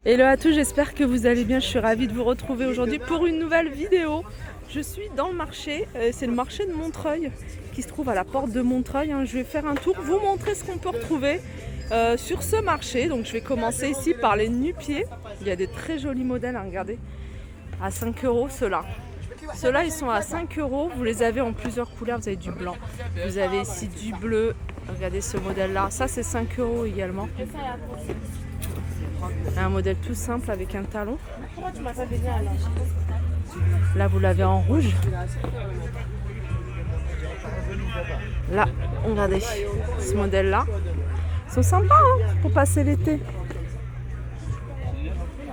Hello à tous, j'espère que vous allez bien. Je suis ravie de vous retrouver aujourd'hui pour une nouvelle vidéo. Je suis dans le marché, c'est le marché de Montreuil qui se trouve à la porte de Montreuil. Je vais faire un tour, vous montrer ce qu'on peut retrouver sur ce marché. Donc je vais commencer ici par les nu-pieds. Il y a des très jolis modèles, regardez, à 5 € ceux-là. Ceux-là ils sont à 5 €, vous les avez en plusieurs couleurs, vous avez du blanc, vous avez ici du bleu, regardez ce modèle-là, ça c'est 5 € également. Un modèle tout simple avec un talon. Là vous l'avez en rouge. Là, regardez, ce modèle là. Ils sont sympas pour passer l'été.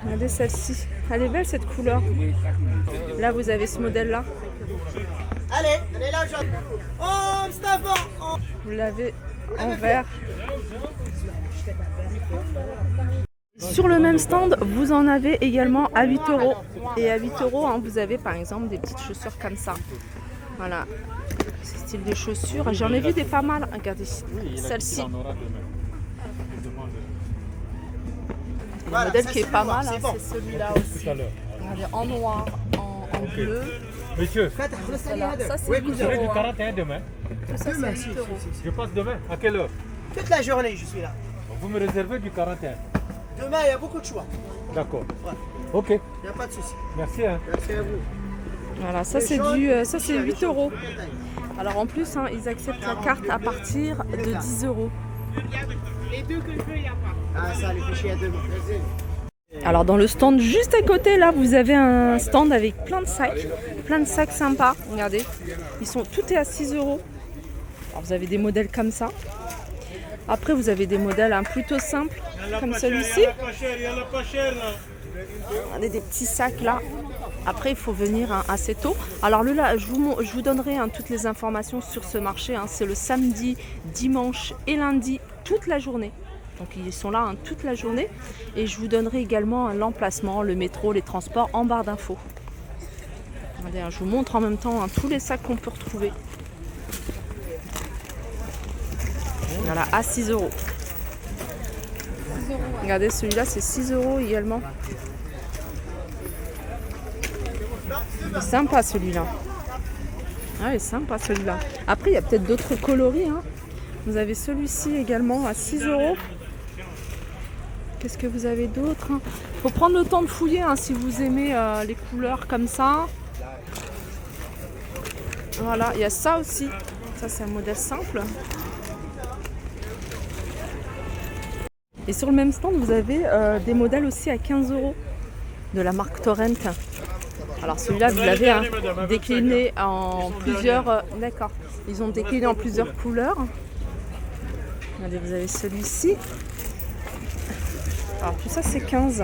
Regardez celle-ci. Elle est belle cette couleur. Là vous avez ce modèle là. Allez là, Vous l'avez en vert. Sur le même stand, vous en avez également à 8 €. Et à 8 €, vous avez par exemple des petites chaussures comme ça. Voilà, ce style de chaussures. J'en ai vu des pas mal. Regardez, celle-ci. Le modèle qui est pas mal, c'est celui-là aussi. Regardez, en noir, en bleu. Monsieur, Ça, c'est 8 vous serez du €. 41 demain. Tout ça, c'est 8 €. Je passe demain. À quelle heure? toute la journée je suis là. Vous me réservez du 41. Demain il y a beaucoup de choix. D'accord. Ouais. Ok. Il n'y a pas de souci. Merci. Hein. Merci à vous. Voilà, ça c'est 8 €. Alors en plus, ils acceptent la carte à partir de 10 €. Les deux que je veux, il n'y a pas. Ah ça, les fichiers à demain. Alors dans le stand juste à côté, là, vous avez un stand avec plein de sacs sympas. Regardez, tout est à 6 €. Alors vous avez des modèles comme ça. Après vous avez des modèles plutôt simples, comme celui-ci. Regardez des petits sacs là. Après il faut venir assez tôt. Alors là, je vous donnerai toutes les informations sur ce marché. C'est le samedi, dimanche et lundi toute la journée. Donc ils sont là toute la journée. Et je vous donnerai également l'emplacement, le métro, les transports en barre d'infos. Regardez, je vous montre en même temps tous les sacs qu'on peut retrouver. Voilà, à 6 €. Regardez, celui-là, c'est 6 € également. Il est sympa celui-là. Ah, il est sympa celui-là. Après, il y a peut-être d'autres coloris. Vous avez celui-ci également à 6 €. Qu'est-ce que vous avez d'autre? Il faut prendre le temps de fouiller si vous aimez les couleurs comme ça. Voilà, il y a ça aussi. Ça, c'est un modèle simple. Et sur le même stand, vous avez des modèles aussi à 15 € de la marque Torrent. Alors celui-là, vous l'avez décliné en plusieurs... D'accord. Ils ont décliné en plusieurs couleurs. Regardez, vous avez celui-ci. Alors tout ça, c'est 15.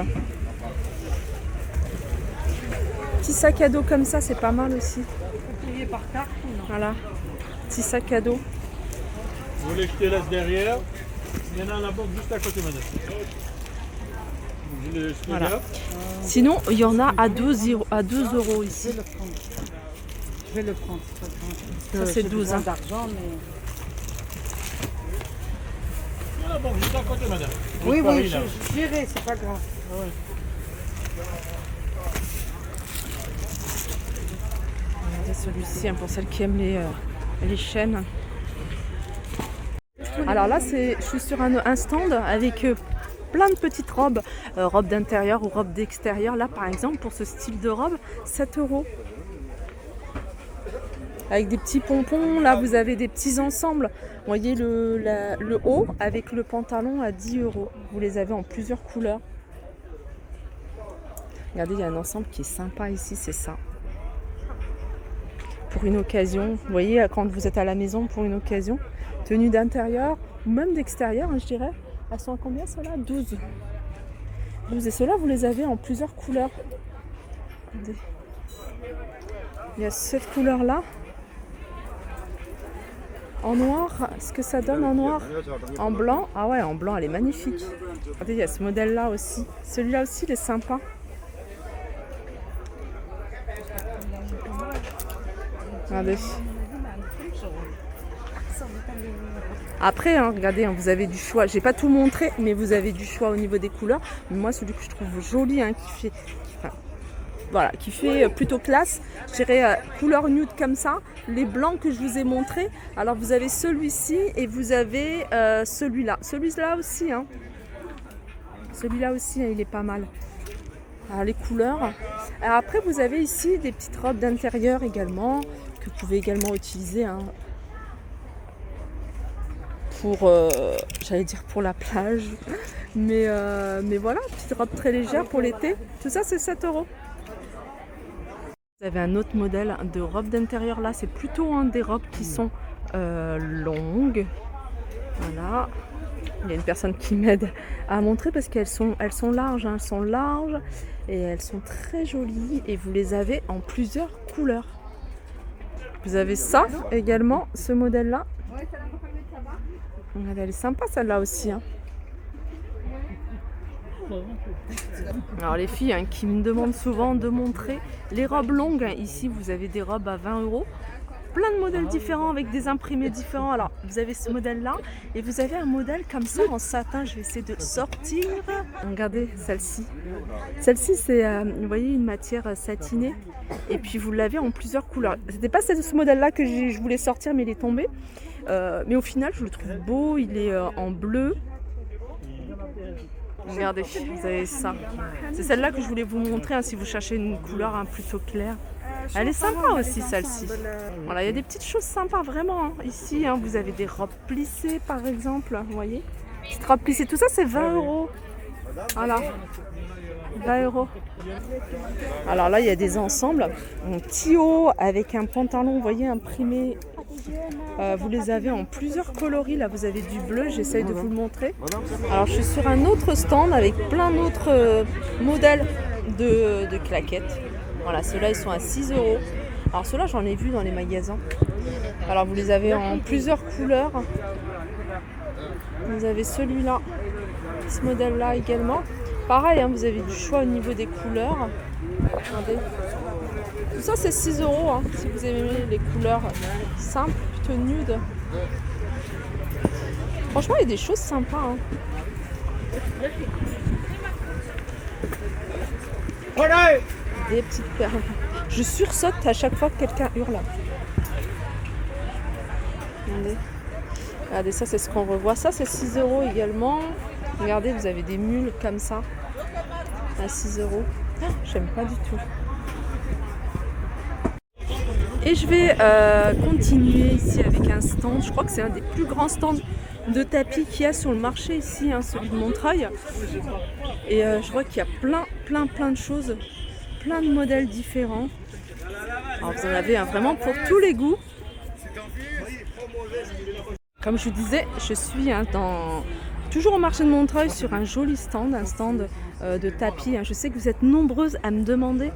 Petit sac à dos comme ça, c'est pas mal aussi. Voilà. Petit sac à dos. Vous voulez que je te laisse derrière? Il y en a à la banque juste à côté, madame. Voilà. Sinon, il y en a à 2 € ici. Je vais le prendre. Ça, c'est 12. D'argent, mais... Il y a la banque juste à côté, madame. Oui, Paris, oui, là. j'irai, c'est pas grave. Regardez celui-ci pour celles qui aiment les chaînes. Alors là, je suis sur un stand avec plein de petites robes, robes d'intérieur ou robes d'extérieur. Là, par exemple, pour ce style de robe, 7 €. Avec des petits pompons, là, vous avez des petits ensembles. Vous voyez le haut avec le pantalon à 10 €. Vous les avez en plusieurs couleurs. Regardez, il y a un ensemble qui est sympa ici, c'est ça. Pour une occasion, vous voyez, quand vous êtes à la maison pour une occasion, tenue d'intérieur ou même d'extérieur, je dirais. Elles sont à combien ceux-là? 12. 12. Et ceux-là, vous les avez en plusieurs couleurs. Regardez. Il y a cette couleur-là. En noir, ce que ça donne en noir. En blanc, ah ouais, en blanc, elle est magnifique. Regardez, il y a ce modèle-là aussi. Celui-là aussi, il est sympa. Regardez. Après, hein, regardez, hein, vous avez du choix. J'ai pas tout montré, mais vous avez du choix au niveau des couleurs. Mais moi, celui que je trouve joli, hein, qui fait plutôt classe, je dirais couleur nude comme ça. Les blancs que je vous ai montrés. Alors, vous avez celui-ci et vous avez celui-là. Celui-là aussi, hein. Celui-là aussi, hein, il est pas mal. Alors, les couleurs. Alors, après, vous avez ici des petites robes d'intérieur également, que vous pouvez également utiliser, hein, pour, j'allais dire pour la plage, mais voilà, petite robe très légère pour l'été. Tout ça, c'est 7 €. Vous avez un autre modèle de robe d'intérieur. Là, c'est plutôt des robes qui sont longues. Voilà. Il y a une personne qui m'aide à montrer parce qu'elles sont larges, hein. Elles sont larges et elles sont très jolies et vous les avez en plusieurs couleurs. Vous avez ça également, ce modèle-là. Elle est sympa celle-là aussi, hein. Alors les filles, hein, qui me demandent souvent de montrer les robes longues, hein. Ici vous avez des robes à 20 €. Plein de modèles différents avec des imprimés différents. Alors vous avez ce modèle là et vous avez un modèle comme ça en satin. Je vais essayer de le sortir. Regardez celle-ci. Celle-ci c'est vous voyez une matière satinée et puis vous l'avez en plusieurs couleurs. C'était pas ce modèle là que je voulais sortir mais il est tombé. Mais au final je le trouve beau. Il est en bleu. Regardez, vous avez ça. C'est celle-là que je voulais vous montrer, hein, si vous cherchez une couleur plutôt claire. Elle est sympa aussi celle-ci. Voilà, il y a des petites choses sympas vraiment, hein. Ici, hein, vous avez des robes plissées par exemple, vous voyez. Petite robe plissée, tout ça c'est 20 €. Voilà, 20 €. Alors là, il y a des ensembles en petit haut avec un pantalon, vous voyez, imprimé. Vous les avez en plusieurs coloris. Là, vous avez du bleu. J'essaye de vous le montrer. Alors, je suis sur un autre stand avec plein d'autres modèles de claquettes. Voilà, ceux-là, ils sont à 6 €. Alors, ceux-là, j'en ai vu dans les magasins. Alors, vous les avez en plusieurs couleurs. Vous avez celui-là, ce modèle-là également. Pareil, hein, vous avez du choix au niveau des couleurs. Regardez. Tout ça c'est 6 € hein, si vous aimez les couleurs simples, plutôt nudes. Franchement il y a des choses sympas, hein. Des petites perles. Je sursaute à chaque fois que quelqu'un hurle. Regardez. Regardez, ça c'est ce qu'on revoit. Ça c'est 6 € également. Regardez, vous avez des mules comme ça à 6 €. J'aime pas du tout. Et je vais continuer ici avec un stand. Je crois que c'est un des plus grands stands de tapis qu'il y a sur le marché ici, hein, celui de Montreuil. Et je vois qu'il y a plein de choses, plein de modèles différents. Alors vous en avez, hein, vraiment pour tous les goûts. Comme je vous disais, je suis, hein, toujours au marché de Montreuil sur un joli stand, un stand de tapis, hein. Je sais que vous êtes nombreuses à me demander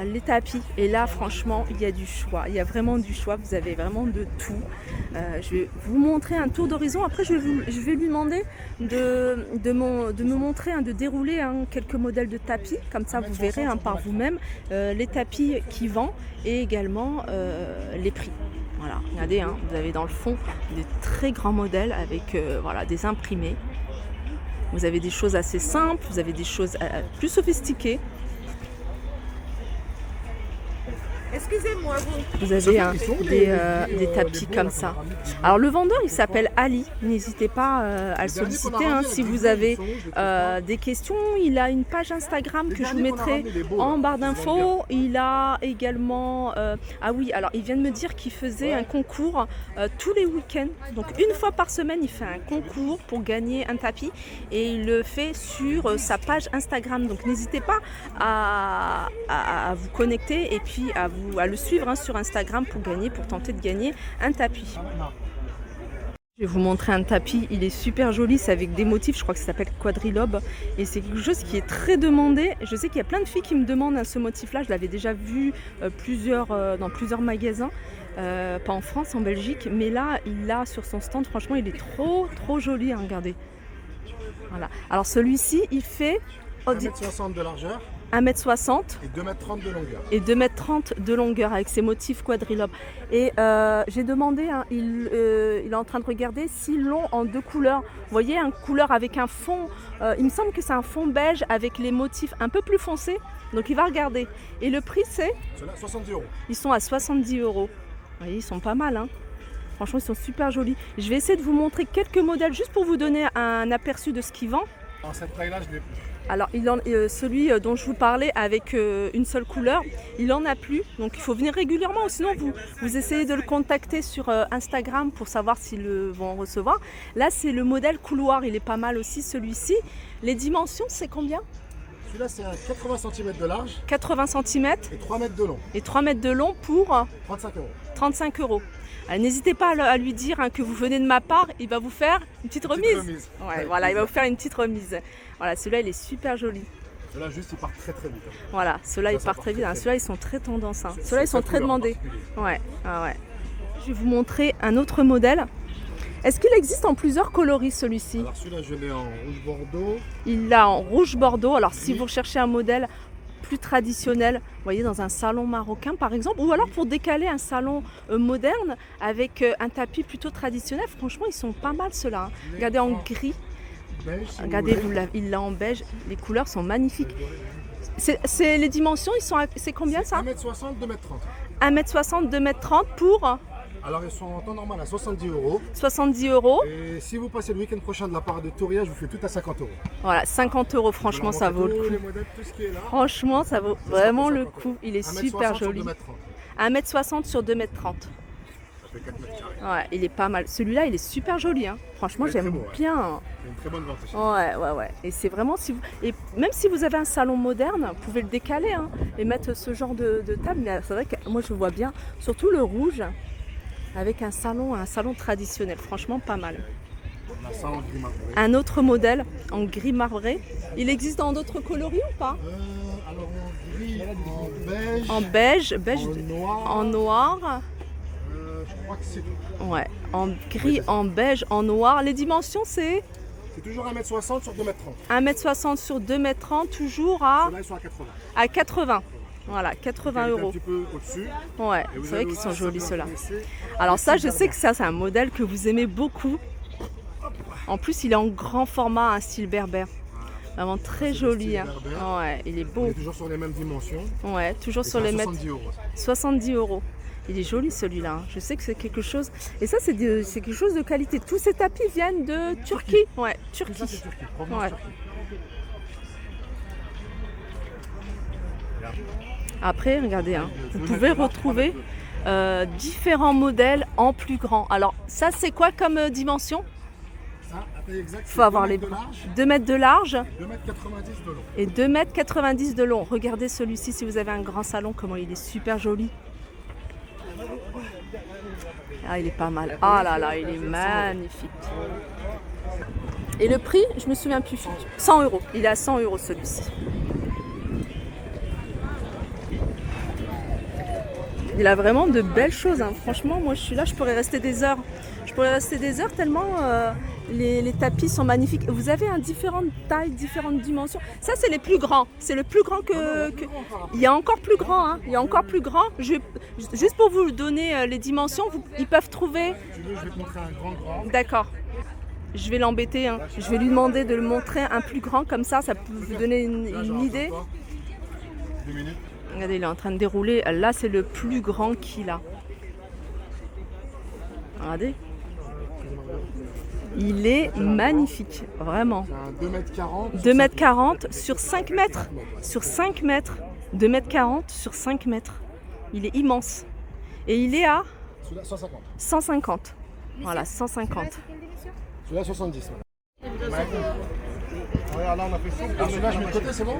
les tapis et là franchement il y a du choix, il y a vraiment du choix, vous avez vraiment de tout. Je vais vous montrer un tour d'horizon, après je vais lui demander de me montrer, hein, de dérouler, hein, quelques modèles de tapis, comme ça vous verrez, hein, par vous-même les tapis qui vendent et également les prix. Voilà, regardez, hein, vous avez dans le fond des très grands modèles avec voilà, des imprimés. Vous avez des choses assez simples, vous avez des choses plus sophistiquées. Excusez-moi, vous avez, hein, des tapis comme ça. Alors le vendeur il s'appelle Ali, n'hésitez pas à le solliciter, hein, si vous avez des questions. Il a une page Instagram que je vous mettrai en barre d'infos. Il a également ah oui, alors il vient de me dire qu'il faisait un concours tous les week-ends, donc une fois par semaine il fait un concours pour gagner un tapis et il le fait sur sa page Instagram, donc n'hésitez pas à vous connecter et puis à le suivre, hein, sur Instagram pour tenter de gagner un tapis. Je vais vous montrer un tapis, il est super joli, c'est avec des motifs, je crois que ça s'appelle quadrilobe et c'est quelque chose qui est très demandé. Je sais qu'il y a plein de filles qui me demandent, hein, ce motif là, je l'avais déjà vu dans plusieurs magasins, pas en France, en Belgique, mais là il l'a sur son stand, franchement il est trop joli, hein, regardez. Voilà. Alors celui-ci il fait 1,60 m de largeur. 1m60 et 2m30 de longueur. et 2m30 de longueur avec ses motifs quadrilobes. Et j'ai demandé, hein, il est en train de regarder s'ils l'ont en 2 couleurs. Vous voyez, un couleur avec un fond, il me semble que c'est un fond beige avec les motifs un peu plus foncés. Donc il va regarder. Et le prix c'est? Cela, 70 €. Ils sont à 70 €. Vous voyez, ils sont pas mal, hein. Franchement, ils sont super jolis. Je vais essayer de vous montrer quelques modèles juste pour vous donner un aperçu de ce qu'ils vendent. En cette taille-là, je l'ai plus. Alors, celui dont je vous parlais avec une seule couleur, il n'en a plus. Donc, il faut venir régulièrement. Ou sinon, vous essayez de le contacter sur Instagram pour savoir s'ils le vont recevoir. Là, c'est le modèle couloir. Il est pas mal aussi, celui-ci. Les dimensions, c'est combien? Celui-là, c'est un 80 cm de large 80 cm et 3 mètres de long. et 3 mètres de long pour 35 €. 35 €. N'hésitez pas à lui dire hein, que vous venez de ma part, il va vous faire une petite remise. Ouais, voilà, il va vous faire une petite remise. Voilà, celui-là, il est super joli. Ceux-là, juste, ils partent très très vite. Voilà, ceux-là, ils Ça partent part très vite. très, Hein. très Ceux-là, ils sont très tendance. Hein. C'est- Ceux-là, ils c'est sont sa très couleur en demandés. particulier. Ouais, ah ouais. Je vais vous montrer un autre modèle. Est-ce qu'il existe en plusieurs coloris, celui-ci? Alors celui-là, je l'ai en rouge bordeaux. Il l'a en rouge bordeaux. Alors, si vous recherchez un modèle plus traditionnel, vous voyez, dans un salon marocain par exemple, ou alors pour décaler un salon moderne avec un tapis plutôt traditionnel, franchement ils sont pas mal ceux-là. Hein. Regardez en gris, Beige, si regardez, vous voulez. il l'a en beige, les couleurs sont magnifiques. C'est les dimensions, c'est combien ça? 1m60, 2m30. 1m60, 2m30 pour Alors ils sont en temps normal à 70 €. 70 €. Et si vous passez le week-end prochain de la part de Touria, je vous fais tout à 50 €. Voilà, 50 €, franchement ça vaut le Tous coup. les modèles, tout ce qui est là. Franchement ça vaut vraiment le coup, il est 1m60 super sur joli. 2m30. 1m60 sur 2m30. Ça fait 4 mètres carrés. Ouais, il est pas mal. Celui-là, il est super joli. Hein. Franchement, Il est très j'aime beau, ouais. bien. C'est une très bonne vente. Ouais. Et c'est vraiment si vous... Et même si vous avez un salon moderne, vous pouvez le décaler hein, et mettre ce genre de table. Mais c'est vrai que moi, je vois bien, surtout le rouge, avec un salon traditionnel. Franchement, pas mal. On a ça en gris marbré. Un autre modèle en gris marbré. Il existe dans d'autres coloris ou pas? Alors en gris, en beige, En beige, beige, en noir. en noir. Je crois que c'est tout. Ouais, en gris, en beige, en noir. Les dimensions, c'est C'est toujours 1m60 sur 2m30. 1m60 sur 2m30, toujours à Ceux-là, ils sont à 80. 80. Voilà, 80 Un €. petit peu au-dessus. Ouais, Et vous c'est vrai avez qu'ils aussi sont jolis ça, ceux-là. vous connaissez. Alors ça, je sais que ça, c'est un modèle que vous aimez beaucoup. En plus, il est en grand format, un style berbère. Vraiment très C'est le joli. style Hein. berbère. Ouais, il est On beau. est toujours sur les mêmes dimensions. Ouais, toujours Et sur c'est à les mètres. 70 €. 70 €. Il est joli celui-là. Hein. Je sais que c'est quelque chose. Et ça, c'est quelque chose de qualité. Tous ces tapis viennent de Turquie. Ouais, Et ça, c'est Turquie. Turquie. Provenance Ouais. Turquie. Après, regardez, hein, vous Le pouvez mètre de large, retrouver 3 mètres différents modèles en plus grand. Alors, ça, c'est quoi comme dimension? Ça, à taille exacte, Il faut avoir les 2 mètres de large 2m90 de long. et 2,90 m de long. Regardez celui-ci si vous avez un grand salon, comment il est super joli. Ah, il est pas mal. Ah là là, il est magnifique. Et le prix, je me souviens plus. 100 €. Il est à 100 € celui-ci. Il a vraiment de belles choses. Hein. Franchement, moi je suis là, je pourrais rester des heures. Je pourrais rester des heures tellement les tapis sont magnifiques. Vous avez différentes tailles, différentes dimensions. Ça, c'est les plus grands. C'est le plus grand que... Il y a encore plus grand. Hein. Il y a encore plus grand. Juste pour vous donner les dimensions, ils peuvent trouver... Tu veux, je vais te montrer un grand. D'accord. Je vais l'embêter. Hein. Je vais lui demander de le montrer un plus grand. Comme ça peut vous donner Là, une idée. 2 minutes. Regardez, il est en train de dérouler. Là, c'est le plus grand qu'il a. Regardez. Il est magnifique, vraiment. C'est un 2m40. 2,40 m sur 5 mètres. Sur 5 mètres. 2,40 m sur 5 mètres. Il est immense. Et il est à Celui-là, 150. 150. Voilà, 150. Celui-là, 70. Regarde, là, on a fait ça. Alors, celui-là, je mets de côté, c'est bon?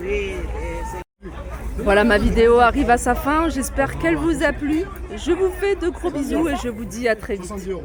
Voilà, ma vidéo arrive à sa fin. J'espère qu'elle vous a plu. Je vous fais de gros bisous et je vous dis à très vite. 70 €.